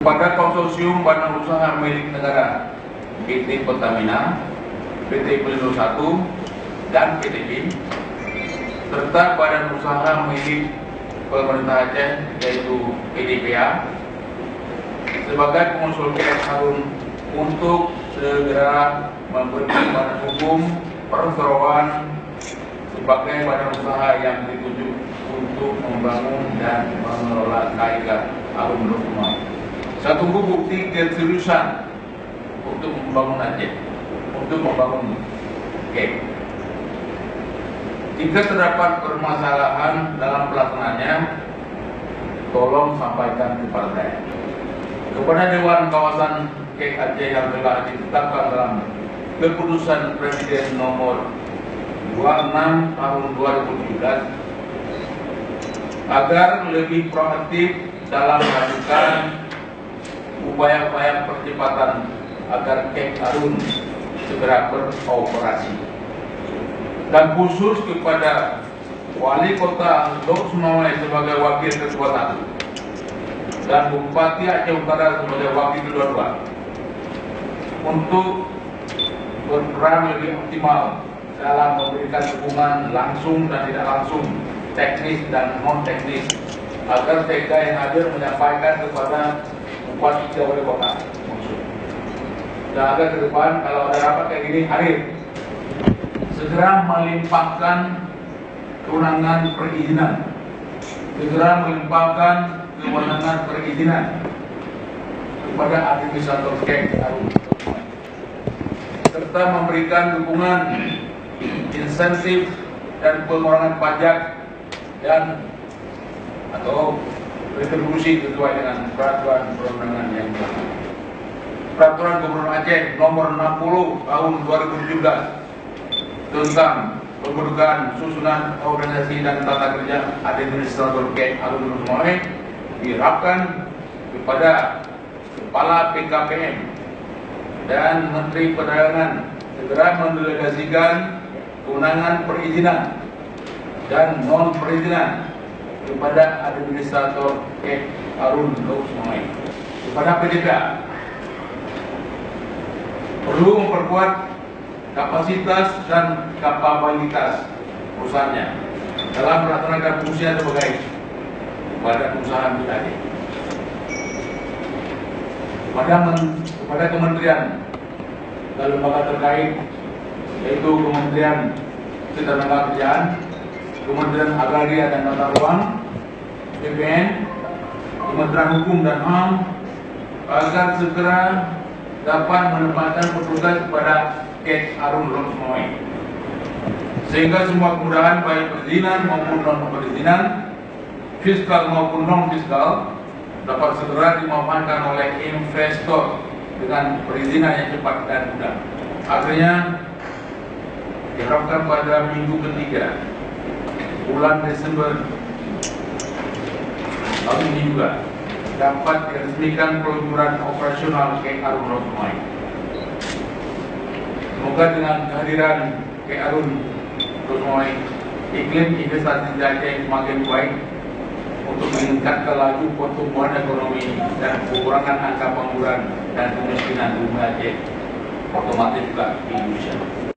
kepada konsorsium badan usaha milik negara PT Pertamina, PT Pelindo 1, dan PTB, serta badan usaha milik pemerintah Aceh yaitu PDPA sebagai pengusul KS Harun untuk segera membentuk badan hukum perseroan sebagai badan usaha yang ditunjuk untuk membangun dan mengelola KIK Harun Lukman. Saya tunggu bukti keseriusan untuk membangun Aceh, untuk membangun KEK. Jika terdapat permasalahan dalam pelaksanaannya, tolong sampaikan kepada saya. Kepada Dewan Kawasan KEK Aceh yang telah ditetapkan dalam Keputusan Presiden nomor 26 tahun 2017 agar lebih proaktif dalam melakukan upaya-upaya percepatan agar KEK Harun segera beroperasi, dan khusus kepada Wali Kota Lok Sumawe sebagai Wakil Ketua 1 dan Bupati Aceh Utara sebagai Wakil Ketua 2 untuk berperan lebih optimal dalam memberikan dukungan langsung dan tidak langsung, teknis dan non teknis, agar TK yang hadir menyampaikan kepada Bupati dan Wali Kota dan agar ke depan kalau ada rapat kayak gini hadir, segera melimpahkan kewenangan perizinan, segera melimpahkan kewenangan perizinan kepada administrator KEK Harun, serta memberikan dukungan insentif dan pengurangan pajak dan atau retribusi sesuai dengan peraturan perundangan yang berlaku. Peraturan Gubernur Aceh nomor 60 tahun 2017 tentang pembentukan susunan organisasi dan tata kerja administrator KEK Harun Lukman diterapkan kepada Kepala PKPM dan Menteri Perdagangan segera mendelegasikan kewenangan perizinan dan non perizinan kepada administrator KEK Harun Lukman. Kepada PDPA perlu memperkuat kapasitas dan kapabilitas perusahaannya dalam melaksanakan fungsinya sebagai badan usaha milik Aceh. Kepada kementerian dan lembaga terkait yaitu Kementerian Ketenagakerjaan, Kementerian Agraria dan Tata Ruang, BPN, Kementerian Hukum dan HAM, agar segera dapat menempatkan petugas kepada KEK Harun Lukman, sehingga semua kemudahan baik perizinan maupun non perizinan, fiskal maupun non fiskal, dapat segera dimanfaatkan oleh investor dengan perizinan yang cepat dan mudah. Akhirnya diharapkan pada minggu ketiga bulan Desember tahun ini juga dapat diresmikan peluncuran operasional KEK Harun Lukman. Semoga dengan kehadiran KEK Harun Lukman, iklim investasi di Aceh semakin baik untuk meningkatkan laju pertumbuhan ekonomi dan pengurangan angka pengangguran dan kemiskinan di Aceh, otomatis juga di Indonesia.